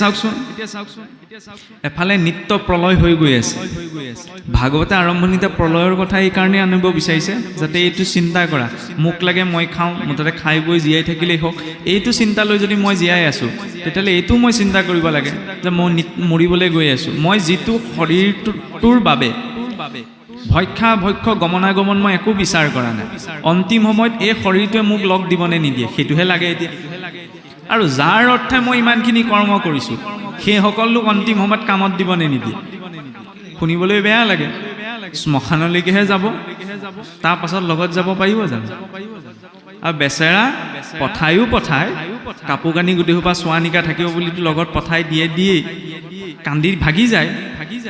চাওকচোন এফালে নিত্য প্ৰলয় হৈ গৈ আছে। ভাগৱতে আৰম্ভণিতে প্ৰলয়ৰ কথা এই কাৰণে আনিব বিচাৰিছে যাতে এইটো চিন্তা কৰা, মোক লাগে মই খাওঁ, মুঠতে খাই বৈ জীয়াই থাকিলেই হওক, এইটো চিন্তা লৈ যদি মই জীয়াই আছোঁ তেতিয়াহ'লে এইটো মই চিন্তা কৰিব লাগে যে মই মৰিবলৈ গৈ আছোঁ। মই যিটো শৰীৰটোৰ বাবে ভক্ষ গমনাগমন মই একো বিচাৰ কৰা নাই, অন্তিম সময়ত এই শৰীৰটোৱে মোক লগ দিবনে নিদিয়ে সেইটোহে লাগে এতিয়া। আৰু যাৰ অৰ্থে মই ইমানখিনি কৰ্ম কৰিছোঁ সেইসকল লোক অন্তিম সময়ত কামত দিবনে নিদিয়ে শুনিবলৈ বেয়া লাগে। শ্মশানলৈকেহে যাব, তাৰ পাছত লগত যাব পাৰিব জানো? আৰু বেচেৰা পঠায় কাপোৰ কানি গোটেইসোপা চোৱা নিকা থাকিব বুলিতো লগত পঠাই দিয়েই কান্দি ভাগি যায়।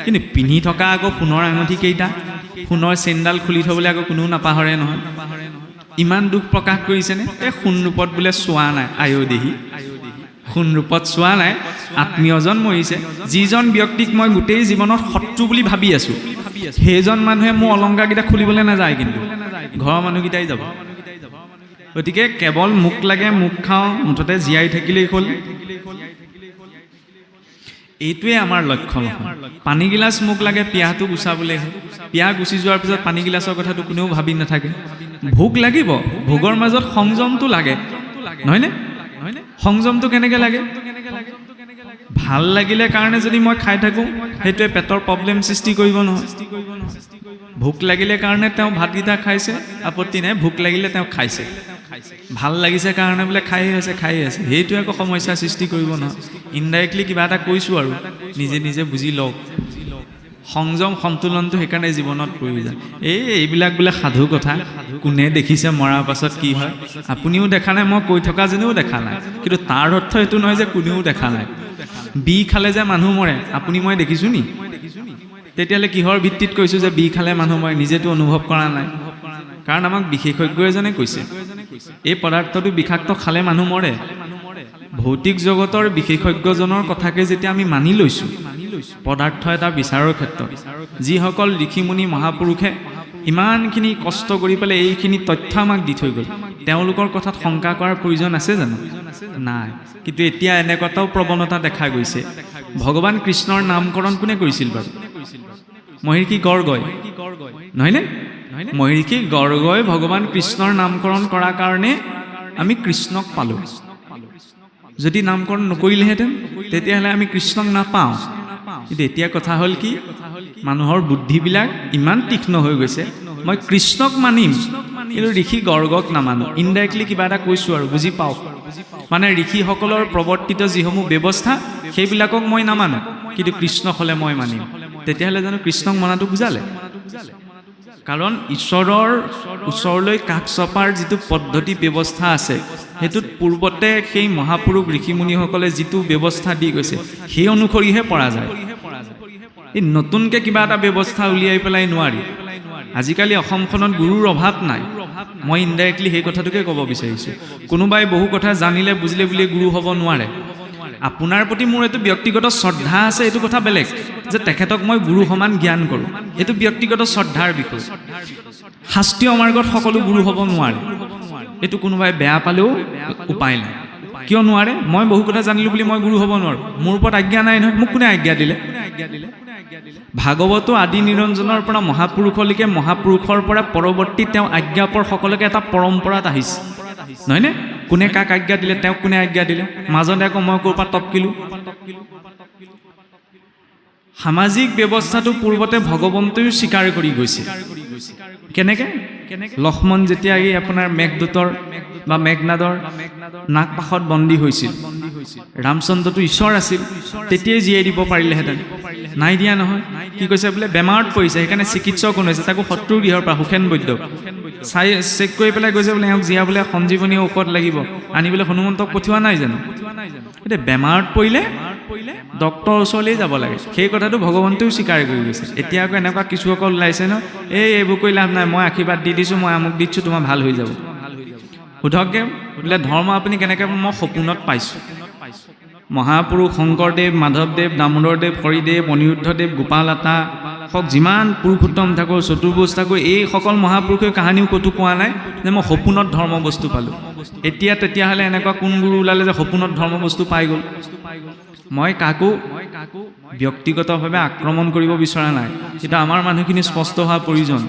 কিন্তু পিন্ধি থকা আকৌ সোণৰ আঙুঠি কেইটা, সোণৰ চেইনডাল খুলি থবলৈ আকৌ কোনেও নাপাহৰে নহয়। ইমান দুখ প্ৰকাশ কৰিছেনে? এই সোণ ৰূপত বোলে চোৱা নাই, আয়ো দেহি সোণ ৰূপত চোৱা নাই, আত্মীয়জন মৰিছে। যিজন ব্যক্তিক মই গোটেই জীৱনত শত্ৰু বুলি ভাবি আছোঁ সেইজন মানুহে মোৰ অলংকাৰকেইটা খুলিবলৈ নাযায়, কিন্তু ঘৰৰ মানুহকেইটাই যাব। গতিকে কেৱল মোক লাগে, মোক খাওঁ, মুঠতে জীয়াই থাকিলেই হ'ল, এইটোৱে আমাৰ লক্ষ্য নহয়। পানীগিলাচ মোক লাগে পিয়াহটো গুচাবলৈ, পিয়াহ গুচি যোৱাৰ পিছত পানীগিলাচৰ কথাটো কোনেও ভাবি নাথাকে। ভোক লাগিব, ভোগৰ মাজত সংযমটো লাগে, নহয়নে? সংযমটো কেনেকৈ লাগে? ভাল লাগিলে কাৰণে যদি মই খাই থাকোঁ সেইটোৱে পেটৰ প্ৰব্লেম সৃষ্টি কৰিব নহয়। ভোক লাগিলে কাৰণে তেওঁ ভাতকেইটা খাইছে, আপত্তি নাই, ভোক লাগিলে তেওঁ খাইছে, ভাল লাগিছে কাৰণে বোলে খাই আছে সেইটোৱে আকৌ সমস্যা সৃষ্টি কৰিব নহয়। ইনডাইৰেক্টলি কিবা এটা কৈছোঁ আৰু নিজে বুজি লওক। সংযম সন্তুলনটো সেইকাৰণে জীৱনত প্ৰয়োজন। এইবিলাক বোলে সাধু কথা, কোনে দেখিছে মৰাৰ পাছত কি হয়? আপুনিও দেখা নাই, মই কৈ থকা যেনেও দেখা নাই, কিন্তু তাৰ অৰ্থ এইটো নহয় যে কোনেও দেখা নাই। বি খালে যে মানুহ মৰে আপুনি মই দেখিছোঁ নি? তেতিয়াহ'লে কিহৰ ভিত্তিত কৈছোঁ যে বি খালে মানুহ মৰে? নিজেতো অনুভৱ কৰা নাই, কাৰণ আমাক বিশেষজ্ঞ এজনে কৈছে এই পদাৰ্থটো বিষাক্ত, খালে মানুহ মৰে। ভৌতিক জগতৰ বিশেষজ্ঞজনৰ কথাকে যেতিয়া আমি মানি লৈছোঁ পদাৰ্থ এটা বিচাৰৰ ক্ষেত্ৰত, যিসকল ঋষিমুনি মহাপুৰুষে ইমানখিনি কষ্ট কৰি পেলাই এইখিনি তথ্য আমাক দি থৈ গ'ল, তেওঁলোকৰ কথাত শংকা কৰাৰ প্ৰয়োজন আছে জানো? নাই। কিন্তু এতিয়া এনেকুৱাও প্ৰৱণতা দেখা গৈছে, ভগৱান কৃষ্ণৰ নামকৰণ কোনে কৰিছিল বাৰু? মহৰ্ষি গৰ্গই, নহয়নে? মহৰ্ষি গৰ্গই ভগৱান কৃষ্ণৰ নামকৰণ কৰাৰ কাৰণে আমি কৃষ্ণক পালোঁ। যদি নামকৰণ নকৰিলেহেঁতেন তেতিয়াহ'লে আমি কৃষ্ণক নাপাওঁ। কিন্তু এতিয়া কথা হ'ল কি, মানুহৰ বুদ্ধিবিলাক ইমান তীক্ষ্ণ হৈ গৈছে, মই কৃষ্ণক মানিম কিন্তু ঋষি গৰ্গক নামানো। ইনডাইৰেক্টলি কিবা এটা কৈছোঁ আৰু বুজি পাওক। মানে ঋষিসকলৰ প্ৰৱৰ্তিত যিসমূহ ব্যৱস্থা সেইবিলাকক মই নামানো, কিন্তু কৃষ্ণক হ'লে মই মানিম। তেতিয়াহ'লে জানো কৃষ্ণক মনাটো বুজালে? কাৰণ ঈশ্বৰৰ ওচৰলৈ কাষ চপাৰ যিটো পদ্ধতি ব্যৱস্থা আছে সেইটোত পূৰ্বতে সেই মহাপুৰুষ ঋষিমুনিসকলে যিটো ব্যৱস্থা দি গৈছে সেই অনুসৰিহে পৰা যায়। এই নতুনকৈ কিবা এটা ব্যৱস্থা উলিয়াই পেলাই নোৱাৰি। আজিকালি অসমখনত গুৰুৰ অভাৱ নাই, মই ইনডাইৰেক্টলি সেই কথাটোকে ক'ব বিচাৰিছোঁ। কোনোবাই বহু কথা জানিলে বুজিলে বুলি গুৰু হ'ব নোৱাৰে। আপোনাৰ প্ৰতি মোৰ এইটো ব্যক্তিগত শ্ৰদ্ধা আছে, এইটো কথা বেলেগ, যে তেখেতক মই গুৰু সমান জ্ঞান কৰোঁ, এইটো ব্যক্তিগত শ্ৰদ্ধাৰ বিষয়। শাস্ত্ৰীয় মাৰ্গত সকলো গুৰু হ'ব নোৱাৰে, এইটো কোনোবাই বেয়া পালেও উপায় নাই। কিয় নোৱাৰে? মই বহু কথা জানিলোঁ বুলি মই গুৰু হ'ব নোৱাৰোঁ, মোৰ ওপৰত আজ্ঞা নাই নহয়। মোক কোনে আজ্ঞা দিলে? ভাগৱতো আদি নিৰঞ্জনৰ পৰা মহাপুৰুষলৈকে, মহাপুৰুষৰ পৰা পৰৱৰ্তী তেওঁ আজ্ঞাপৰ সকলোকে এটা পৰম্পৰাত আহিছে, নহয়নে? কোনে কাক আজ্ঞা দিলে, তেওঁক কোনে আজ্ঞা দিলে, মাজতে আকৌ মই ক'ৰ পৰা টপকিলোঁ। সামাজিক ব্যৱস্থাটো পূৰ্বতে ভগৱন্তয়ো স্বীকাৰ কৰি গৈছে। কেনেকৈ? লক্ষ্মণ যেতিয়া এই আপোনাৰ মেঘদূতৰ বা মেঘনাদৰ নাগপাশত বন্দী হৈছিল, ৰামচন্দ্ৰটো ঈশ্বৰ আছিল, তেতিয়াই জীয়াই দিব পাৰিলেহেঁতেন, নাই দিয়া নহয়। কি কৈছে বোলে? বেমাৰত পৰিছে, সেইকাৰণে চিকিৎসক কোন হৈছে, তাকো শত্ৰুৰ গৃহৰ পৰা সুখেন বৈদ্য চাই চেক কৰি পেলাই কৈছে বোলে এওঁক জীয়াবলৈ সঞ্জীৱনী ঔষধ লাগিব, আনিবলৈ হনুমন্তক পঠিওৱা নাই জানো? এতিয়া বেমাৰত পৰিলে ডক্তৰৰ ওচৰলৈ যাব লাগে, সেই কথাটো ভগৱন্তয়ো স্বীকাৰ কৰি গৈছে। এতিয়া আকৌ এনেকুৱা কিছুসকল ওলাইছে ন, এইবোৰ কৰি লাভ নাই, মই আশীৰ্বাদ দি দিছোঁ, মই আমুক দিছোঁ, তোমাৰ ভাল হৈ যাব। সোধকগে বোলে ধৰ্ম আপুনি কেনেকৈ? মই সপোনত পাইছোঁ। মহাপুৰুষ শংকৰদেৱ, মাধৱদেৱ, দামোদৰদেৱ, হৰিদেৱ, অনিৰুদ্ধদেৱ, গোপালতা হওক, যিমান পুৰুষোত্তম ঠাকুৰ, চতুৰ্ভুজ ঠাকুৰ, এইসকল মহাপুৰুষৰ কাহানিও ক'তো কোৱা নাই যে মই সপোনত ধৰ্ম বস্তু পালোঁ। এতিয়া তেতিয়াহ'লে এনেকুৱা কোন গুৰু ওলালে যে সপোনত ধৰ্ম বস্তু পাই গ'ল। মই কাকো ব্যক্তিগতভাৱে আক্ৰমণ কৰিব বিচৰা নাই, কিন্তু আমাৰ মানুহখিনি স্পষ্ট হোৱা প্ৰয়োজন।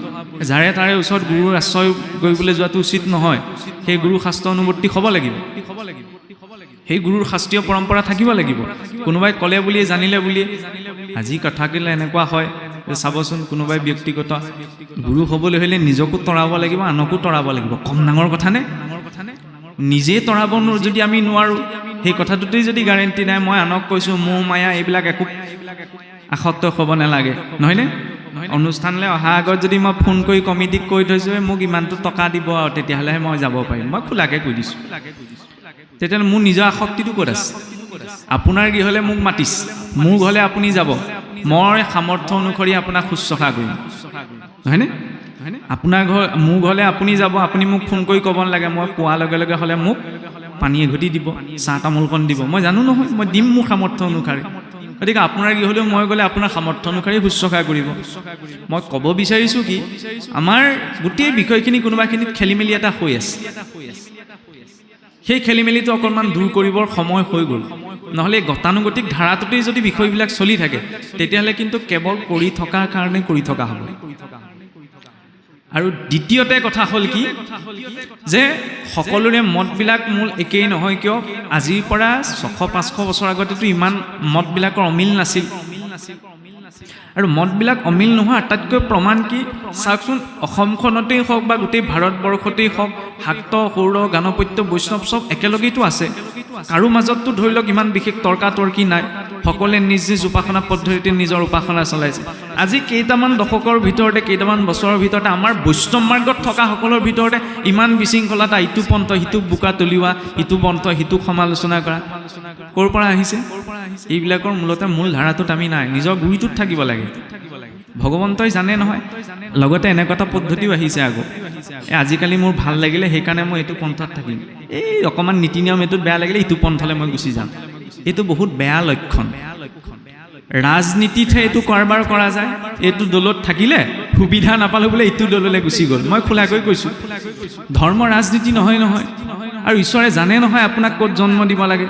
যাৰে তাৰে ওচৰত গুৰুৰ আশ্ৰয় কৰিবলৈ যোৱাটো উচিত নহয়। সেই গুৰু শাস্ত্ৰ অনুৱৰ্তী হ'ব লাগিব, সেই গুৰুৰ শাস্ত্ৰীয় পৰম্পৰা থাকিব লাগিব। কোনোবাই ক'লে বুলিয়ে জানিলে বুলিয়ে আজি কথা ক'লে এনেকুৱা হয় যে চাবচোন, কোনোবাই ব্যক্তিগত গুৰু হ'বলৈ হ'লে নিজকো তৰাব লাগিব, আনকো তৰাব লাগিব। কম ডাঙৰ কথানে? নিজেই তৰাব যদি আমি নোৱাৰোঁ, সেই কথাটোতেই যদি গেৰেণ্টি নাই, মই আনক কৈছোঁ মোহ মায়া এইবিলাক একো আসক্ত হ'ব নালাগে, নহয়নে? অনুষ্ঠানলৈ অহা আগত যদি মই ফোন কৰি কমিটিক কৈ থৈছোঁ মোক ইমানটো টকা দিব আৰু তেতিয়াহ'লেহে মই যাব পাৰিম, মই খোলাকৈ কৈ দিছোঁ, তেতিয়াহ'লে মোৰ নিজৰ আসক্তিটো ক'ত আছে? আপোনাৰ গৃহলৈ মোক মাতিছে, মোৰ ঘৰলৈ আপুনি যাব, মই সামৰ্থ্য অনুসৰি আপোনাক শুশ্ৰূষা কৰিম, নহয়নে? আপোনাৰ মোৰ ঘৰলৈ আপুনি যাব, আপুনি মোক ফোন কৰি ক'ব নালাগে, মই পোৱাৰ লগে লগে হ'লে মোক পানী এঘটি দিব, চাহ তামোলকণ দিব, মই জানো নহয়, মই দিম মোৰ সামৰ্থ্য অনুসাৰে। গতিকে আপোনাৰ গৃহলৈও মই গ'লে আপোনাৰ সামৰ্থ্য অনুসাৰে শুশ্ৰূষা কৰিব। মই ক'ব বিচাৰিছোঁ কি, আমাৰ গোটেই বিষয়খিনি কোনোবাখিনিত খেলি মেলি এটা হৈ আছে। সেই খেলি মেলিটো অকণমান দূৰ কৰিবৰ সময় হৈ গ'ল। নহ'লে গতানুগতিক ধাৰাটোতেই যদি বিষয়বিলাক চলি থাকে, তেতিয়াহ'লে কিন্তু কেৱল কৰি থকাৰ কাৰণে কৰি থকা হ'ব। আৰু দ্বিতীয়তে কথা হ'ল কি, যে সকলোৰে মতবিলাক মূল একেই নহয় কিয়, আজিৰ পৰা 600-500 বছৰ আগতেতো ইমান মতবিলাকৰ অমিল নাছিল। আৰু মতবিলাক অমিল নোহোৱা আটাইতকৈ প্ৰমাণ কি, চাওকচোন, অসমখনতেই হওক বা গোটেই ভাৰতবৰ্ষতেই হওক, শাক্ত সৌৰ গাণপত্য বৈষ্ণৱ চব একেলগেইতো আছে। কাৰো মাজততো ধৰি লওক ইমান বিশেষ তৰ্কাতৰ্কি নাই, সকলোৱে নিজ নিজ উপাসনা পদ্ধতিতে নিজৰ উপাসনা চলাইছে। আজি কেইটামান দশকৰ ভিতৰতে, কেইটামান বছৰৰ ভিতৰতে আমাৰ বৈষ্ণৱ মাৰ্গত থকা সকলৰ ভিতৰতে ইমান বিশৃংখলতা, ইটো পন্থ সিটোক বোকা তলিওৱা, ইটো পন্থ সিটোক সমালোচনা কৰা, ক'ৰ পৰা আহিছে? এইবিলাকৰ মূল ধাৰাটোত আমি নাই, নিজৰ গুৰিটোত থাকিব লাগে। ভগৱন্তই জানে নহয়। লগতে এনেকুৱা এটা পদ্ধতিও আহিছে আকৌ, আজিকালি মোৰ ভাল লাগিলে সেইকাৰণে মই এইটো পন্থাত থাকিম, এই অকণমান নীতি নিয়ম এইটোত বেয়া লাগিলে ইটো পন্থালৈ মই গুচি যাম। এইটো বহুত বেয়া লক্ষণ। ৰাজনীতিতহে এইটো কাৰবাৰ কৰা যায়। এইটো দলত থাকিলে সুবিধা নাপালোঁ বোলে ইটো দললৈ গুচি গ'ল। মই খোলাকৈ কৈছোঁ, ধৰ্ম ৰাজনীতি নহয় নহয়। আৰু ঈশ্বৰে জানে নহয় আপোনাক ক'ত জন্ম দিব লাগে।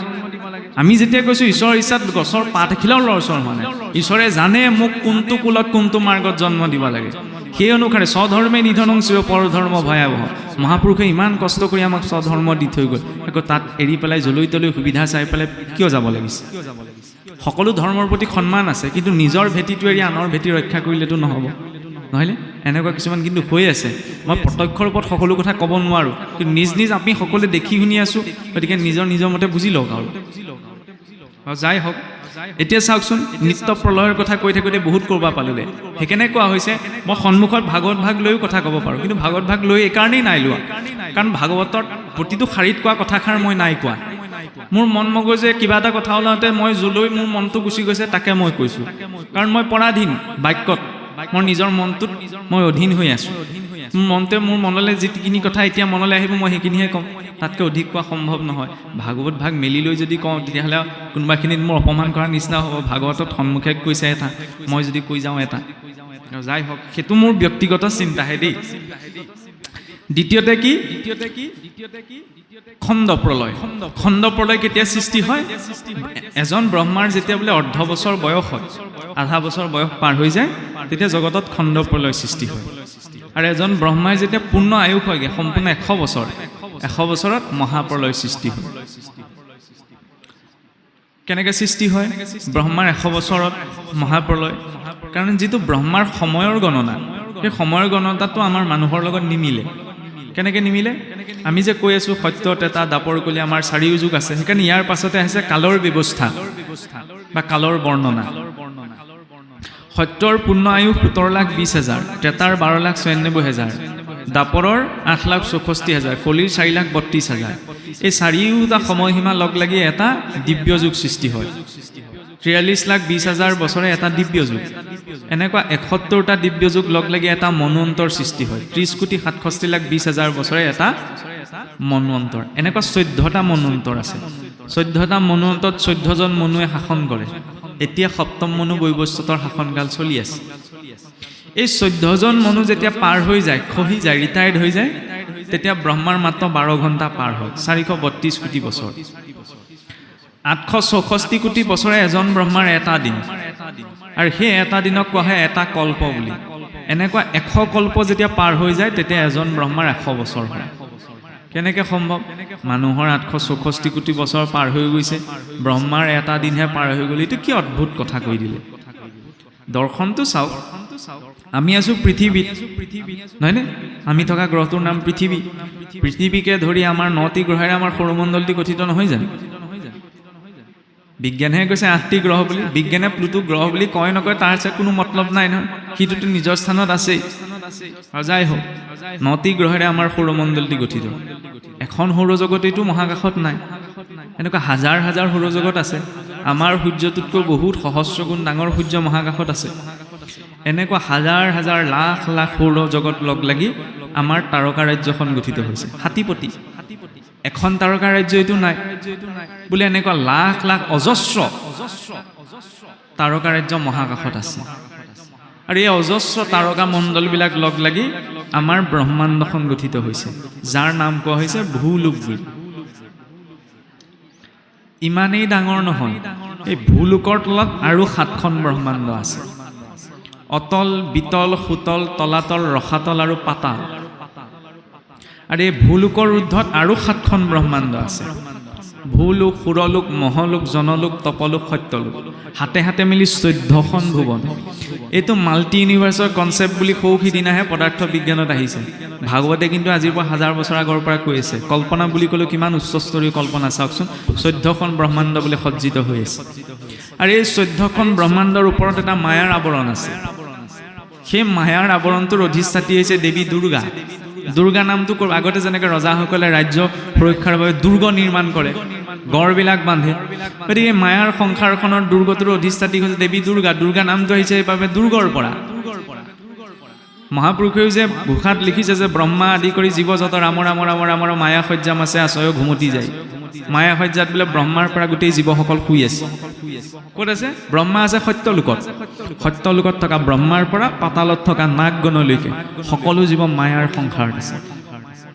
আমি যেতিয়া কৈছোঁ ঈশ্বৰৰ ইচ্ছাত গছৰ পাত এখিলাও লৰচৰ হোৱা নাই, ঈশ্বৰে জানে মোক কোনটো কুলত কোনটো মাৰ্গত জন্ম দিব লাগে। সেই অনুসাৰে স্বধৰ্মে নিধনং চিৰ পৰধৰ্ম ভয়াৱহ। মহাপুৰুষে ইমান কষ্ট কৰি আমাক স্বধৰ্ম দি থৈ গ'ল, আকৌ তাত এৰি পেলাই জলৈ তলৈ সুবিধা চাই পেলাই কিয় যাব লাগিছে? সকলো ধৰ্মৰ প্ৰতি সন্মান আছে, কিন্তু নিজৰ ভেটিটো এৰি আনৰ ভেটি ৰক্ষা কৰিলেতো নহ'ব, নহয়নে? এনেকুৱা কিছুমান কিন্তু হৈ আছে। মই প্ৰত্যক্ষ ৰূপত সকলো কথা ক'ব নোৱাৰোঁ, কিন্তু নিজ নিজ আমি সকলোৱে দেখি শুনি আছোঁ। গতিকে নিজৰ মতে বুজি লওক। আৰু যাই হওক, এতিয়া চাওকচোন, নিত্য প্ৰলয়ৰ কথা কৈ থাকোঁতে বহুত কৰবা পালোঁলে। সেইকাৰণে কোৱা হৈছে মই সন্মুখত ভাগৱত ভাগ লৈও কথা ক'ব পাৰোঁ, কিন্তু ভাগৱত ভাগ লৈ এইকাৰণেই নাই লোৱা, কাৰণ ভাগৱতৰ প্ৰতিটো শাৰীত কোৱা কথাষাৰ মই নাই কোৱা। মোৰ মন মগজে কিবা এটা কথা ওলাওঁতে মই যলৈ মোৰ মনটো গুচি গৈছে তাকে মই কৈছোঁ, কাৰণ মই পৰাধীন বাক্যত, মোৰ নিজৰ মনটোত মই অধীন হৈ আছোঁ। মোৰ মনটোৱে মোৰ মনলৈ যিখিনি কথা এতিয়া মনলৈ আহিব মই সেইখিনিহে ক'ম, তাতকৈ অধিক কোৱা সম্ভৱ নহয়। ভাগৱত ভাগ মেলি লৈ যদি কওঁ তেতিয়াহ'লে কোনোবাখিনিত মোৰ অপমান কৰাৰ নিচিনা হ'ব। ভাগৱতত সন্মুখে কৈছে এটা, মই যদি কৈ যাওঁ এটা। যাই হওক, সেইটো মোৰ ব্যক্তিগত চিন্তাহে দেই। দ্বিতীয়তে কি, খণ্ড প্ৰলয়। খণ্ড প্ৰলয় কেতিয়া সৃষ্টি হয়? এজন ব্ৰহ্মাৰ যেতিয়া বোলে অৰ্ধ বছৰ বয়স হয়, আধা বছৰ বয়স পাৰ হৈ যায়, তেতিয়া জগতত খণ্ড প্ৰলয় সৃষ্টি হয়। আৰু এজন ব্ৰহ্মাৰ যেতিয়া পূৰ্ণ আয়ুস হয়গৈ, সম্পূৰ্ণ 100 বছৰ, 100 বছৰত মহাপ্ৰলয় সৃষ্টি হয়। কেনেকৈ সৃষ্টি হয় ব্ৰহ্মাৰ 100 বছৰত মহাপ্ৰলয়? কাৰণ যিটো ব্ৰহ্মাৰ সময়ৰ গণনা, সেই সময়ৰ গণনাটো আমাৰ মানুহৰ লগত নিমিলে। কেনেকৈ নিমিলে? আমি যে কৈ আছোঁ সত্যত এটা দাপৰ কলি আমাৰ 4 যুগ আছে, সেইকাৰণে ইয়াৰ পাছতে আহিছে কালৰ ব্যৱস্থা বা কালৰ বৰ্ণনা। সত্যৰ পূৰ্ণ আয়ুস 17,20,000, ত্ৰেতাৰ 12,96,000, দাপৰৰ 8,64,000, কলিৰ 4,32,000। এই 4টা সময়সীমা লগ লাগি এটা দিব্য যুগ সৃষ্টি হয়। 43,20,000 বছৰে এটা দিব্য যুগ। এনেকুৱা 71টা দিব্য যুগ লগ লাগি এটা মন্বন্তৰ সৃষ্টি হয়। 30,67,20,000 বছৰে এটা মন্বন্তৰ। এনেকুৱা 14টা মন্বন্তৰ আছে। 14টা মন্বন্তৰত 14জন মনুৱে শাসন কৰে। এতিয়া 7ম মনু বৈৱস্বতৰ শাসনকাল চলি আছে। এই 14জন মনু যেতিয়া পাৰ হৈ যায়, খহি যায়, ৰিটায়াৰ্ড হৈ যায়, তেতিয়া ব্ৰহ্মাৰ মাত্ৰ 12 ঘণ্টা পাৰ হয় 432 কোটি বছৰ 864 কোটি বছৰে এজন ব্ৰহ্মাৰ এটা দিন আৰু সেই এটা দিনক কোৱা হয় এটা কল্প বুলি এনেকুৱা 100 কল্প যেতিয়া পাৰ হৈ যায় তেতিয়া এজন ব্ৰহ্মাৰ 100 বছৰ হয় কেনেকৈ সম্ভৱ মানুহৰ 864 কোটি বছৰ পাৰ হৈ গৈছে ব্ৰহ্মাৰ এটা দিনহে পাৰ হৈ গ'ল এইটো কি অদ্ভুত কথা কৈ দিলে দৰ্শনটো চাওক আমি আছো পৃথিৱীত নহয়নে আমি থকা গ্ৰহটোৰ নাম পৃথিৱী পৃথিৱীকে ধৰি আমাৰ 9টি গ্ৰহেৰে আমাৰ সৌৰমণ্ডলটি গঠিত নহয় জানো বিজ্ঞানে কৈছে 8টি গ্ৰহ বুলি বিজ্ঞানে প্লুটো গ্ৰহ বুলি কয় নকয় তাৰ আছে কোনো মতলব নাই নহয় সিটোতো নিজৰ স্থানত আছেই যাই হোক 9টি গ্ৰহেৰে আমাৰ সৌৰমণ্ডলটি গঠিত এখন সৌৰজগতেইটো মহাকাশত নাই এনেকুৱা হাজাৰ হাজাৰ সৌৰজগত আছে আমাৰ সূৰ্যটোতকৈ বহুত সহস্ৰ গুণ ডাঙৰ সূৰ্য মহাকাশত আছে এনেকুৱা হাজাৰ হাজাৰ লাখ লাখ সৌৰজগত লগ লাগি আমাৰ তাৰকা ৰাজ্যখন গঠিত হৈছে হাতীপতি এখন তাৰকা ৰাজ্য এইটো নাই বোলে এনেকুৱা লাখ লাখ অজস্ৰ তাৰকা ৰাজ্য মহাকাশত আছে আৰু এই অজস্ৰ তাৰকা মণ্ডলবিলাক লগ লাগি আমাৰ ব্ৰহ্মাণ্ডখন গঠিত হৈছে যাৰ নাম কোৱা হৈছে ভূলোক বুলি ইমানেই ডাঙৰ নহয় এই ভূলোকৰ তলত আৰু 7খন ব্ৰহ্মাণ্ড আছে অতল বিতল সুতল তলাতল ৰসাতল আৰু পাতাল আৰু এই ভূলোকৰ ঊৰ্ধ্বত আৰু 7খন ব্ৰহ্মাণ্ড আছে ভূলোক সুৰলোক মহলোক জনলোক তপলোক সত্যলোক হাতে হাতে মিলি 14খন ভুৱন এইটো মাল্টি ইউনিভাৰ্চৰ কনচেপ্ট বুলি সিদিনাহে পদাৰ্থ বিজ্ঞানত আহিছে ভাগৱতে কিন্তু আজিৰ পৰা 1000 বছৰ আগৰ পৰা কৈ আছে কল্পনা বুলি ক'লে কিমান উচ্চস্তৰীয় কল্পনা চাওকচোন 14খন ব্ৰহ্মাণ্ড বুলি সজ্জিত হৈ আছে আৰু এই 14খন ব্ৰহ্মাণ্ডৰ ওপৰত এটা মায়াৰ আৱৰণ আছে সেই মায়াৰ আৱৰণটোৰ অধিষ্ঠাত্ৰী হৈছে দেৱী দুৰ্গা দুৰ্গা নামটো আগতে যেনেকৈ ৰজাসকলে ৰাজ্য সুৰক্ষাৰ বাবে দুৰ্গ নিৰ্মাণ কৰে গড়বিলাক বান্ধে গতিকে মায়াৰ সংসাৰখনৰ দুৰ্গটোৰ অধিষ্ঠাত্ৰী হৈছে দেৱী দুৰ্গা দুৰ্গা নামটো আহিছে এইবাবে দুৰ্গৰ পৰা মহাপুৰুষেও যে ঘোষাত লিখিছে যে ব্ৰহ্মা আদি কৰি জীৱ যত ৰাম ৰাম ৰাম ৰামৰ মায়া সজ্জাম আছে আচয় ঘুমতি যায় মায়া সজ্জাত বোলে ব্ৰহ্মাৰ পৰা গোটেই জীৱসকল শুই আছে ক'ত আছে ব্ৰহ্মা আছে সত্যলোকত থকা ব্ৰহ্মাৰ পৰা পাতালত থকা নাগ গণলৈকে সকলো জীৱ মায়াৰ সংসাৰত আছে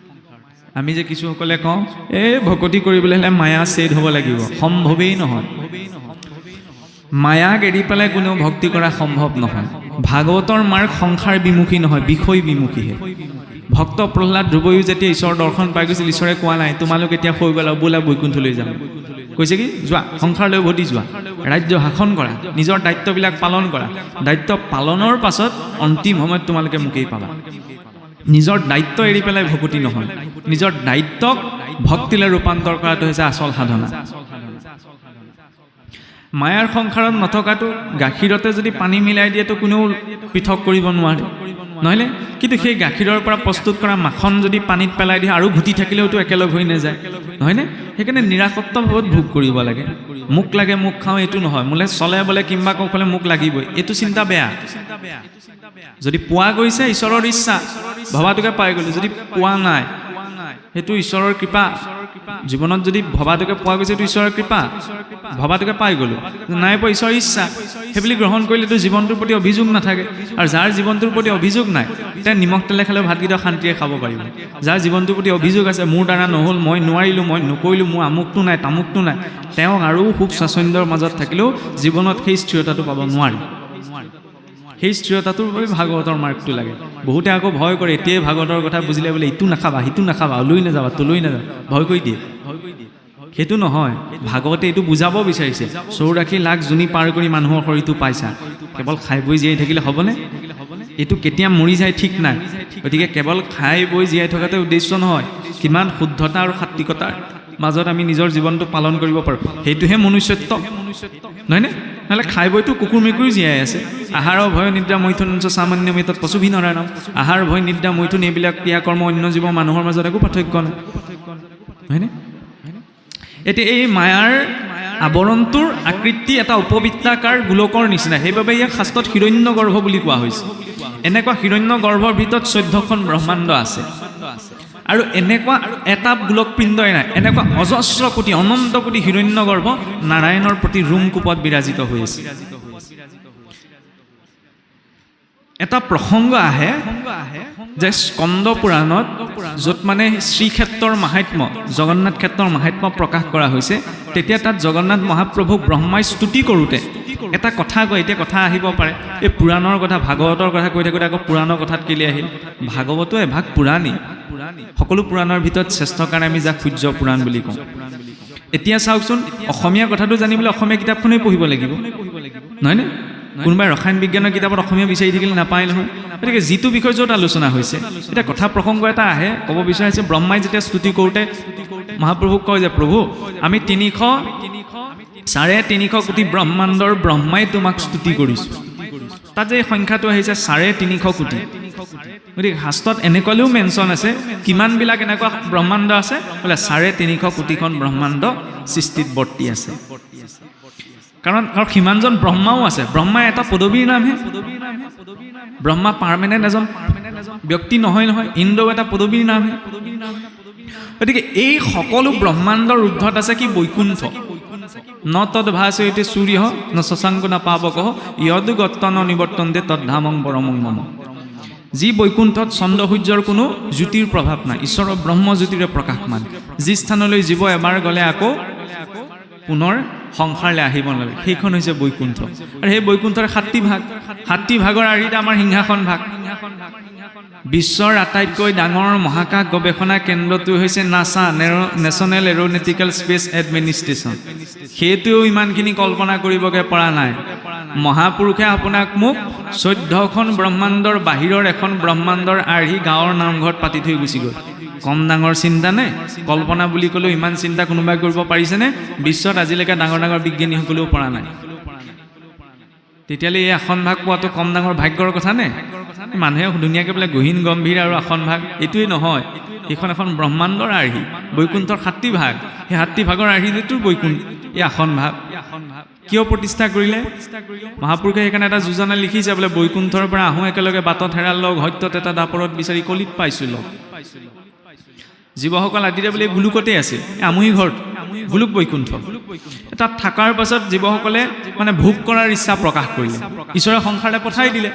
আমি যে কিছুসকলে কওঁ এই ভকতি কৰিবলৈ হ'লে মায়া ছেদ হ'ব লাগিব সম্ভৱেই নহয় মায়াক এৰি পেলাই কোনেও ভক্তি কৰা সম্ভৱ নহয় ভাগৱতৰ মাৰ্গ সংসাৰ বিমুখী নহয় বিষয় বিমুখীহে ভক্ত প্ৰহ্লাদ ধ্ৰুৱয়ো যেতিয়া ঈশ্বৰৰ দৰ্শন পাই গৈছিল ঈশ্বৰে কোৱা নাই তোমালোক এতিয়া হৈ গ'লা বোলা বৈকুণ্ঠলৈ যাম কৈছে কি যোৱা সংসাৰলৈ উভতি যোৱা ৰাজ্য শাসন কৰা নিজৰ দায়িত্ববিলাক পালন কৰা দায়িত্ব পালনৰ পাছত অন্তিম সময়ত তোমালোকে মোকেই পাবা নিজৰ দায়িত্ব এৰি পেলাই ভকতি নহয় নিজৰ দায়িত্বক ভক্তিলৈ ৰূপান্তৰ কৰাটো হৈছে আচল সাধনা মায়াৰ সংসাৰত নথকাটো গাখীৰতে যদি পানী মিলাই দিয়েতো কোনেও পৃথক কৰিব নোৱাৰে নহয়নে কিন্তু সেই গাখীৰৰ পৰা প্ৰস্তুত কৰা মাখন যদি পানীত পেলাই দিয়ে আৰু ঘুটি থাকিলেওতো একেলগ হৈ নাযায় নহয়নে সেইকাৰণে নিৰাসক্তভাৱত ভোগ কৰিব লাগে মুখ লাগে মুখ খাওঁ এইটো নহয় মোলে চলে বোলে কিম্বা কৌশলে মুখ লাগিবই এইটো চিন্তা বেয়া যদি পোৱা গৈছে ঈশ্বৰৰ ইচ্ছা ভবাটোকে পাই গ'লো যদি পোৱা নাই সেইটো ঈশ্বৰৰ কৃপা জীৱনত যদি ভবাটোকে পোৱা গৈছে এইটো ঈশ্বৰৰ কৃপা ভবাটোকে পাই গ'লো নাই পোৱা ঈশ্বৰৰ ইচ্ছা সেইবুলি গ্ৰহণ কৰিলেতো জীৱনটোৰ প্ৰতি অভিযোগ নাথাকে আৰু যাৰ জীৱনটোৰ প্ৰতি অভিযোগ নাই তেওঁ নিমখ তেলে খালেও ভাতকেইটা শান্তিৰে খাব পাৰিব যাৰ জীৱনটোৰ প্ৰতি অভিযোগ আছে মোৰ দ্বাৰা নহ'ল মই নোৱাৰিলোঁ মই নকৰিলোঁ মোৰ আমুকটো নাই তামুকটো নাই তেওঁ আৰু সুখ স্বাচ্ছন্দ্যৰ মাজত থাকিলেও জীৱনত সেই স্থিৰতাটো পাব নোৱাৰে সেই স্থিৰতাটোৰ বাবে ভাগৱতৰ মাৰ্গটো লাগে বহুতে আকৌ ভয় কৰে এতিয়াই ভাগৱতৰ কথা বুজিলে বোলে ইটো নাখাবা সিটো নাখাবা লৈ নাযাবা তলৈ নাযাবা ভয় কৰি দিয়ে সেইটো নহয় ভাগৱতে এইটো বুজাব বিচাৰিছে 84 লাখ জুনি পাৰ কৰি মানুহৰ শৰীৰটো পাইছা কেৱল খাই বৈ জীয়াই থাকিলে হ'বনে এইটো কেতিয়া মৰি যায় ঠিক নাই গতিকে কেৱল খাই বৈ জীয়াই থকাতে উদ্দেশ্য নহয় কিমান শুদ্ধতা আৰু সাত্বিকতাৰ মাজত আমি নিজৰ জীৱনটো পালন কৰিব পাৰোঁ সেইটোহে মনুষ্যত্ব নহয়নে নহ'লে খাই বৈতো কুকুৰ মেকুৰী জীয়াই আছে আহাৰ ভয় নিদ্ৰা মৈথুন সামান্য মিতত পশুভি নৰায়ণ আহাৰ ভয় নিদ্ৰা মৈথুন এইবিলাক ক্ৰিয়াকৰ্ম অন্য জীৱ মানুহৰ মাজত একো পাৰ্থক্য নাই হয়নে এতিয়া এই মায়াৰ আৱৰণটোৰ আকৃতি এটা উপবৃত্তাকাৰ গোলকৰ নিচিনা সেইবাবে ইয়াক শাস্ত্ৰত হিৰণ্যগৰ্ভ বুলি কোৱা হৈছে এনেকুৱা হিৰণ্যগৰ্ভৰ ভিতৰত 14খন ব্ৰহ্মাণ্ড আছে আৰু এনেকুৱা এটা গোলক পিণ্ডই নাই এনেকুৱা অজস্ৰ কোটি অনন্ত কোটি হিৰণ্যগৰ্ভ নাৰায়ণৰ প্ৰতি ৰুমকূপত বিৰাজিত হৈ আছে এটা প্ৰসংগ আহে যে স্কন্দ পুৰাণত য'ত মানে শ্ৰীক্ষেত্ৰৰ মাহাত্ম্য জগন্নাথ ক্ষেত্ৰৰ মাহাত্ম্য প্ৰকাশ কৰা হৈছে তেতিয়া তাত জগন্নাথ মহাপ্ৰভুক ব্ৰহ্মাই স্তুতি কৰোঁতে এটা কথা কয়। এতিয়া কথা আহিব পাৰে এই পুৰাণৰ কথা ভাগৱতৰ কথা কৈ থাকোঁতে আকৌ পুৰাণৰ কথাত কেলৈ আহিল? ভাগৱতো এভাগ পুৰাণী, সকলো পুৰাণৰ ভিতৰত শ্ৰেষ্ঠ কাৰণে আমি যাক সূৰ্য পুৰাণ বুলি কওঁ। এতিয়া চাওকচোন, অসমীয়া কথাটো জানিবলৈ অসমীয়া কিতাপখনেই পঢ়িব লাগিব, নহয়নে? কোনোবাই ৰসায়ন বিজ্ঞানৰ কিতাপত অসমীয়া বিচাৰি থাকিলে নাপায় নহয়। গতিকে যিটো বিষয় য'ত আলোচনা হৈছে, এতিয়া কথা প্ৰসংগ এটা আহে, ক'ব বিচাৰিছে ব্ৰহ্মাই যেতিয়া স্তুতি কৰোঁতে মহাপ্ৰভুক কয় যে প্ৰভু আমি 300 কোটি ব্ৰহ্মাণ্ডৰ ব্ৰহ্মাই তোমাক স্তুতি কৰিছোঁ। তাত যে এই সংখ্যাটো আহিছে 350 কোটি। গতিকে শাস্ত্ৰত এনেকুৱালৈও মেনশ্যন আছে কিমানবিলাক এনেকুৱা ব্ৰহ্মাণ্ড আছে, বোলে 350 কোটিখন ব্ৰহ্মাণ্ড সৃষ্টিত বৰ্তি আছে। কাৰণ আৰু সিমানজন ব্ৰহ্মাও আছে। ব্ৰহ্মা এটা পদবীৰ নামহে। ব্ৰহ্মা পাৰ্মানেণ্ট এজন ব্যক্তি নহয় নহয়, ইন্দ্ৰও এটা পদবীৰ নামহে। গতিকে এই সকলো ব্ৰহ্মাণ্ডৰ ঊৰ্ধত আছে কি? বৈকুণ্ঠ। ন তদ ভাসয়তে সূৰ্য ন শশাংক ন পাবকঃ ইয়দু গত্ত ন নিবৰ্তন্তে তদ্ধামং পৰমং মম। যি বৈকুণ্ঠত চন্দ্ৰ সূৰ্যৰ কোনো জ্যোতিৰ প্ৰভাৱ নাই, ঈশ্বৰৰ ব্ৰহ্মজ্যোতিৰে প্ৰকাশমান। যি স্থানলৈ জীৱ এবাৰ গ'লে আকৌ পুনৰ সংসাৰলৈ আহিব নালাগে, সেইখন হৈছে বৈকুণ্ঠ। আৰু সেই বৈকুণ্ঠৰ 7টি ভাগ, 7টি ভাগৰ আৰ্হিত আমাৰ সিংহাসন ভাগ। বিশ্বৰ আটাইতকৈ ডাঙৰ মহাকাশ গৱেষণা কেন্দ্ৰটো হৈছে নাছা, নেশ্যনেল এৰোনটিকেল স্পেচ এডমিনিষ্ট্ৰেশ্যন। সেইটোৱেও ইমানখিনি কল্পনা কৰিবগৈ পৰা নাই। মহাপুৰুষে আপোনাক মোক 14খন ব্ৰহ্মাণ্ডৰ বাহিৰৰ এখন ব্ৰহ্মাণ্ডৰ আৰ্হি গাঁৱৰ নামঘৰত পাতি থৈ গুচি গ'ল। কম ডাঙৰ চিন্তা নে? কল্পনা বুলি ক'লেও ইমান চিন্তা কোনোবাই কৰিব পাৰিছেনে? বিশ্বত আজিলৈকে ডাঙৰ ডাঙৰ বিজ্ঞানীসকলেও পৰা নাই। তেতিয়াহ'লে এই আসন ভাগ পোৱাটো কম ডাঙৰ ভাগ্যৰ কথা নে? মানুহে ধুনীয়াকৈ বোলে গহীন গম্ভীৰ আৰু আসন ভাগ, এইটোৱেই নহয়। এইখন এখন ব্ৰহ্মাণ্ডৰ আৰ্হি, বৈকুণ্ঠৰ 7টি ভাগ। সেই 7টি ভাগৰ আৰ্হিটো বৈকুণ্ঠ, এই আসন ভাগ। কিয় প্ৰতিষ্ঠা কৰিলে? মহাপুৰুষে সেইকাৰণে এটা যোজনা লিখিছে, বোলে বৈকুণ্ঠৰ পৰা আহোঁ একেলগে বাটত হেৰাল লগ, সত্যত এটা দাপৰত বিচাৰি কলিত পাইছোঁ লগ। জীৱসকল আদিতে বোলে গোলোকতে আছে, আমুহি ঘৰত গোলোক বৈকুণ্ঠ। তাত থকাৰ পাছত জীৱসকলে মানে ভোগ কৰাৰ ইচ্ছা প্ৰকাশ কৰিলে, ঈশ্বৰে সংসাৰলৈ পঠাই দিলে।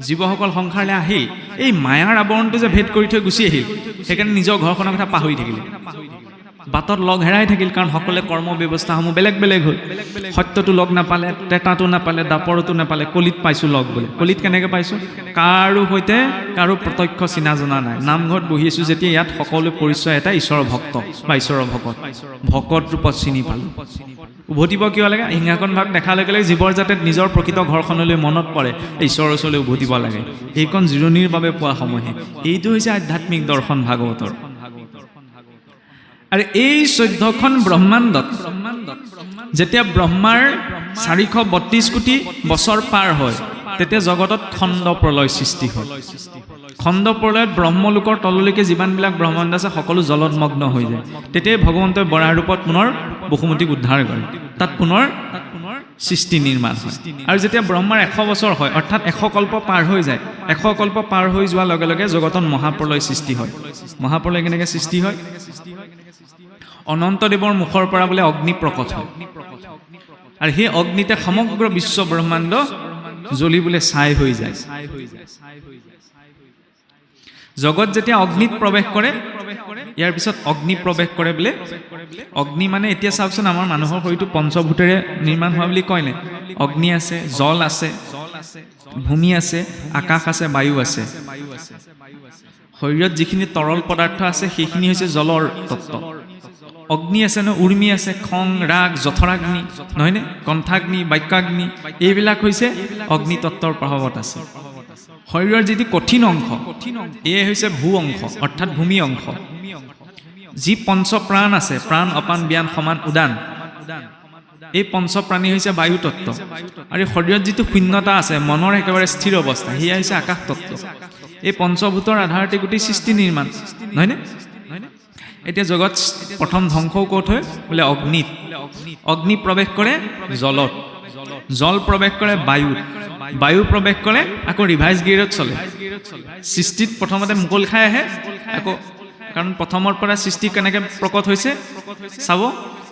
জীৱসকল সংসাৰলৈ আহিল, এই মায়াৰ আৱৰণটো যে ভেদ কৰি থৈ গুচি আহিল, সেইকাৰণে নিজৰ ঘৰখনৰ কথা পাহৰি থাকিলে। বাটত লগ হেৰাই থাকিল, কাৰণ সকলোৱে কৰ্ম ব্যৱস্থাসমূহ বেলেগ বেলেগ হ'ল। সত্যটো লগ নাপালে, টেটাটো নাপালে, দাপৰতো নাপালে, কলিত পাইছোঁ লগ বোলে। কলিত কেনেকৈ পাইছোঁ? কাৰো সৈতে কাৰো প্ৰত্যক্ষ চিনা জনা নাই। নামঘৰত বহি আছোঁ যেতিয়া, ইয়াত সকলো পৰিচয় এটা ঈশ্বৰৰ ভক্ত বা ঈশ্বৰৰ ভকত, ভকত ৰূপত চিনি পালোঁ। উভতিব কিয় লাগে? সিংহাসন ভাগ দেখাৰ লগে লগে জীৱৰ যাতে নিজৰ প্ৰকৃত ঘৰখনলৈ মনত পৰে, ঈশ্বৰৰ ওচৰলৈ উভতিব লাগে। এইকণ জিৰণিৰ বাবে পোৱা সময়হে। এইটো হৈছে আধ্যাত্মিক দৰ্শন ভাগৱতৰ। আৰু এই 14খন ব্ৰহ্মাণ্ডত যেতিয়া ব্ৰহ্মাৰ 432 কোটি বছৰ পাৰ হয়, তেতিয়া জগতত খণ্ড প্ৰলয় সৃষ্টি হয়। খণ্ড প্ৰলয়ত ব্ৰহ্মলোকৰ তললৈকে যিমানবিলাক ব্ৰহ্মাণ্ড আছে সকলো জলতমগ্ন হৈ যায়। তেতিয়াই ভগৱন্তই বৰাহ ৰূপত পুনৰ বসুমতীক উদ্ধাৰ কৰে, তাত পুনৰ সৃষ্টি নিৰ্মাণ হয়। আৰু যেতিয়া ব্ৰহ্মাৰ 100 বছৰ হয়, অৰ্থাৎ 100 কল্প পাৰ হৈ যায়, 100 কল্প পাৰ হৈ যোৱাৰ লগে লগে জগতত মহাপ্ৰলয় সৃষ্টি হয়। মহাপ্ৰলয় কেনেকৈ সৃষ্টি হয়? অনন্তদেৱৰ মুখৰ পৰা বোলে অগ্নি প্ৰকট হয়, আৰু সেই অগ্নিতে সমগ্ৰ বিশ্ব ব্ৰহ্মাণ্ড জ্বলি বোলে ছাই হৈ যায়। জগত যেতিয়া অগ্নিত প্ৰৱেশ কৰে, ইয়াৰ পিছত অগ্নি প্ৰৱেশ কৰে বোলে। অগ্নি মানে এতিয়া চাওকচোন, আমাৰ মানুহৰ শৰীৰটো পঞ্চভূতেৰে নিৰ্মাণ হোৱা বুলি কয়নে? অগ্নি আছে, জল আছে, ভূমি আছে, আকাশ আছে, বায়ু আছে। শৰীৰত যিখিনি তৰল পদাৰ্থ আছে সেইখিনি হৈছে জলৰ তত্ত্ব। অগ্নি আছে ন, উৰ্মি আছে, খং, ৰাগ, জঠৰাগ্নি, নহয়নে? কণ্ঠাগ্নি, বাক্যাগ্নি, এইবিলাক হৈছে অগ্নি তত্ত্বৰ প্ৰভাৱত আছে। শৰীৰৰ যিটো কঠিন অংশ, এয়ে হৈছে ভূ অংশ, অৰ্থাৎ ভূমি অংশ। যি পঞ্চপ্ৰাণ আছে, প্ৰাণ, অপান, ব্যান, সমান, উদান, এই পঞ্চপ্ৰাণী হৈছে বায়ু তত্ত্ব। আৰু শৰীৰত যিটো শূন্যতা আছে, মনৰ একেবাৰে স্থিৰ অৱস্থা, সেয়া হৈছে আকাশ তত্ত্ব। এই পঞ্চভূতৰ আধাৰতে গোটেই সৃষ্টি নিৰ্মাণ, নহয়নে? এতিয়া জগত প্ৰথম ধ্বংসও ক'ত হয়? বোলে অগ্নিত। অগ্নি প্ৰৱেশ কৰে জলত, জল প্ৰৱেশ কৰে বায়ুত, বায়ু প্ৰৱেশ কৰে আকৌ ৰিভাইজ গিয়েৰত চলে। সৃষ্টিত প্ৰথমতে মুকল খাই আহে আকৌ, কাৰণ প্ৰথমৰ পৰা সৃষ্টি কেনেকৈ প্ৰকট হৈছে চাব।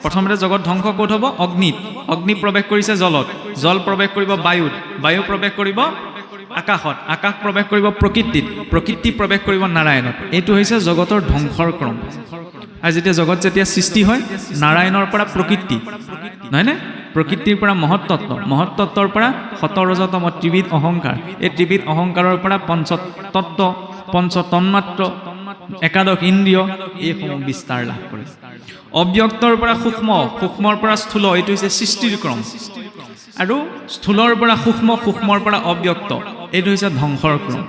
প্ৰথমতে জগত ধ্বংস ক'ত হ'ব? অগ্নিত। অগ্নি প্ৰৱেশ কৰিছে জলত, জল প্ৰৱেশ কৰিব বায়ুত, বায়ু প্ৰৱেশ কৰিব আকাশত, আকাশ প্ৰৱেশ কৰিব প্ৰকৃতিত, প্ৰকৃতি প্ৰৱেশ কৰিব নাৰায়ণত। এইটো হৈছে জগতৰ ধ্বংসৰ ক্ৰম। আৰু জগত যেতিয়া সৃষ্টি হয় নাৰায়ণৰ পৰা প্ৰকৃতি, নহয়নে? প্ৰকৃতিৰ পৰা মহত্তত্ব, মহত্তত্বৰ পৰা শতৰজতম ত্ৰিবিধ অহংকাৰ, এই ত্ৰিবিধ অহংকাৰৰ পৰা পঞ্চতত্ব, পঞ্চতন্মাত্ৰ, একাদশ ইন্দ্ৰিয়, এইসমূহ বিস্তাৰ লাভ কৰে। অব্যক্তৰ পৰা সূক্ষ্ম, সূক্ষ্মৰ পৰা স্থূল, এইটো হৈছে সৃষ্টিৰ ক্ৰম। আৰু স্থূলৰ পৰা সূক্ষ্ম, সূক্ষ্মৰ পৰা অব্যক্ত, এইটো হৈছে ধ্বংসৰ ক্ৰম।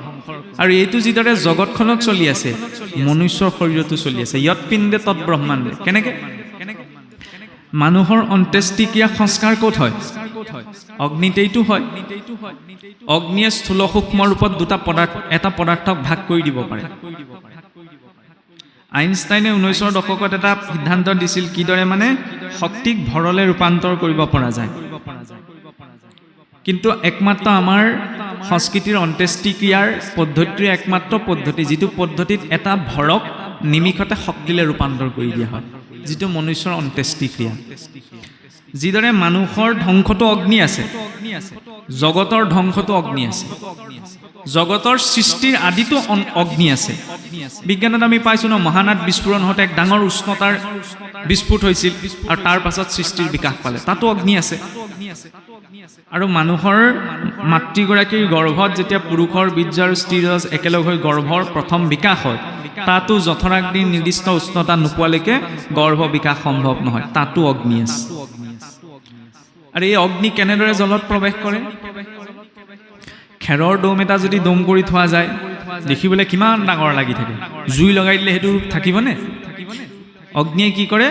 আৰু এইটো যিদৰে জগতখনত চলি আছে মনুষ্যৰ শৰীৰতো চলি আছে। ইয়ৎ পিণ্ডে তৎ ব্ৰহ্মাণ্ডে। কেনেকে? মানুহৰ অন্ত্যেষ্টিক্ৰিয়া সংস্কাৰ ক'ত হয়? অগ্নিতেইটো হয়। অগ্নিয়ে স্থূল সূক্ষ্ম ৰূপত দুটা পদাৰ্থ, এটা পদাৰ্থক ভাগ কৰি দিব পাৰে। আইনষ্টাইনে 19ৰ দশকত এটা সিদ্ধান্ত দিছিল, কিদৰে মানে শক্তিক ভৰলে ৰূপান্তৰ কৰিব পৰা যায়। কিন্তু একমাত্ৰ আমাৰ সংস্কৃতিৰ অন্ত্যেষ্টিক্ৰিয়াৰ পদ্ধতিৰ একমাত্ৰ পদ্ধতি, যিটো পদ্ধতিত এটা ভৰক নিমিষতে শক্তিলে ৰূপান্তৰ কৰি দিয়া হয়, যিটো মনুষ্যৰ অন্ত্যেষ্টিক্ৰিয়া। যিদৰে মানুহৰ ধ্বংসটো অগ্নি আছে, জগতৰ ধ্বংসটো অগ্নি আছে, জগতৰ সৃষ্টিৰ আদিতো অগ্নি আছে। বিজ্ঞানত আমি পাইছো ন, মহানাদ বিস্ফোৰণ হওঁতে এক ডাঙৰ উষ্ণতাৰ বিস্ফোট হৈছিল আৰু তাৰ পাছত সৃষ্টিৰ বিকাশ পালে, তাতো অগ্নি আছে। আৰু মানুহৰ মাতৃগৰাকীৰ গৰ্ভত যেতিয়া পুৰুষৰ বীৰ্য আৰু স্ত্ৰীৰ ৰজ একেলগ হৈ গৰ্ভৰ প্ৰথম বিকাশ হয়, তাতো যথৰাগ্নিৰ নিৰ্দিষ্ট উষ্ণতা নোপোৱালৈকে গৰ্ভ বিকাশ সম্ভৱ নহয়, তাতো অগ্নি আছে। আৰু এই অগ্নি কেনেদৰে জলত প্ৰৱেশ কৰে? খেৰৰ দম এটা যদি দম কৰি থোৱা যায়, দেখিবলৈ কিমান ডাঙৰ লাগি থাকে, জুই লগাই দিলে সেইটো ৰূপ থাকিবনে? অগ্নিয়ে কি কৰে?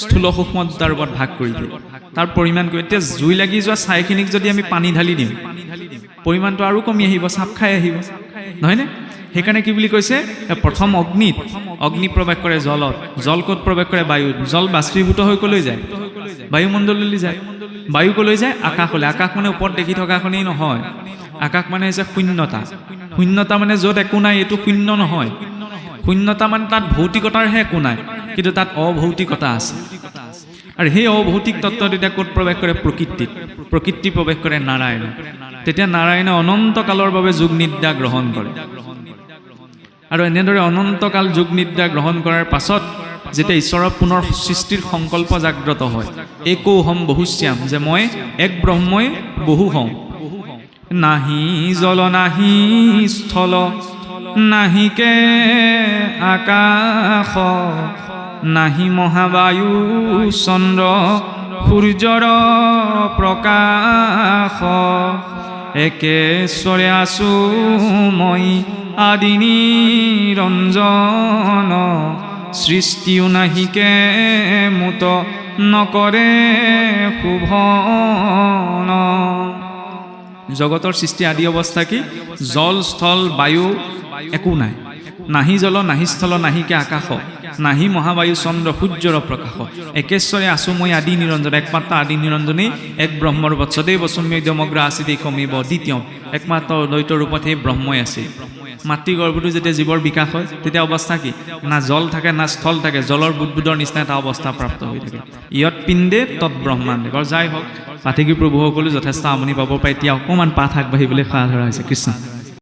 স্থূল সূক্ষ্ম দুটা ৰূপত ভাগ কৰি দিয়ে, তাৰ পৰিমাণ কৰি। এতিয়া জুই লাগি যোৱা ছাইখিনিক যদি আমি পানী ঢালি দিম, পৰিমাণটো আৰু কমি আহিব, চাপ খাই আহিব, নহয়নে? সেইকাৰণে কি বুলি কৈছে? প্ৰথম অগ্নিত, অগ্নি প্ৰৱেশ কৰে জলত, জল ক'ত প্ৰৱেশ কৰে? বায়ুত। জল বাষ্পীভূত হৈ কলৈ যায়? বায়ুমণ্ডললৈ যায়। বায়ু কলৈ যায়? আকাশলৈ। আকাশ মানে ওপৰত দেখি থকাখনেই নহয়, আকাশ মানে হৈছে শূন্যতা। শূন্যতা মানে য'ত একো নাই, এইটো শূন্য নহয়। শূন্যতা মানে তাত ভৌতিকতাৰহে একো নাই, কিন্তু তাত অভৌতিকতা আছে। আৰু সেই অভৌতিক তত্ত্বত এতিয়া ক'ত প্ৰৱেশ কৰে? প্ৰকৃতিত। প্ৰকৃতি প্ৰৱেশ কৰে নাৰায়ণ। তেতিয়া নাৰায়ণে অনন্তকালৰ বাবে যোগ নিদ্ৰা গ্ৰহণ কৰে। আৰু এনেদৰে অনন্তকাল যোগ নিদ্ৰা গ্ৰহণ কৰাৰ পাছত যেতিয়া ঈশ্বৰৰ পুনৰ সৃষ্টিৰ সংকল্প জাগ্ৰত হয়, একৌহম বহুশ্যাম, যে মই এক ব্ৰহ্মই বহু হওঁ। নাহি জল নাহি স্থল নাহিকে আকাশ, নাহি মহাবায়ু চন্দ্ৰ সূৰ্যৰ প্ৰকাশ, একেশ্বৰে আছো মই আদি নিৰঞ্জন, সৃষ্টিও নাহিকে মুত নকৰে শুভন। জগতৰ সৃষ্টি আদি অৱস্থা কি? জল স্থল বায়ু একো নাই। নাহি জল নাহি স্থল নাহিকে আকাশ, নাহি মহাবায়ু চন্দ্ৰ সূৰ্যৰ প্ৰকাশ, একেশ্বৰে আছো মই আদি নিৰঞ্জন। একমাত্ৰ আদি নিৰঞ্জনেই এক ব্ৰহ্মৰ বৎসদেৱ বসুম্যগ্ৰ আছিদেই কমিব দ্বিতীয়। একমাত্ৰ দ্বৈত ৰূপত সেই ব্ৰহ্মই আছিল। মাতৃ গৰ্ভটো যেতিয়া জীৱৰ বিকাশ হয়, তেতিয়া অৱস্থা কি? না জল থাকে না স্থল থাকে, জলৰ বুদবুদৰ নিচিনা এটা অৱস্থা প্ৰাপ্ত হৈ থাকে। ইয়ৎ পিণ্ডে তৎ ব্ৰহ্মাণ্ডে। বাৰু যাই হওক, পাঠেকী প্ৰভুসকলো যথেষ্ট আমনি পাব পাৰে। এতিয়া অকণমান পাঠ আগবাঢ়িবলৈ খোৱা ধৰা হৈছে। কৃষ্ণ।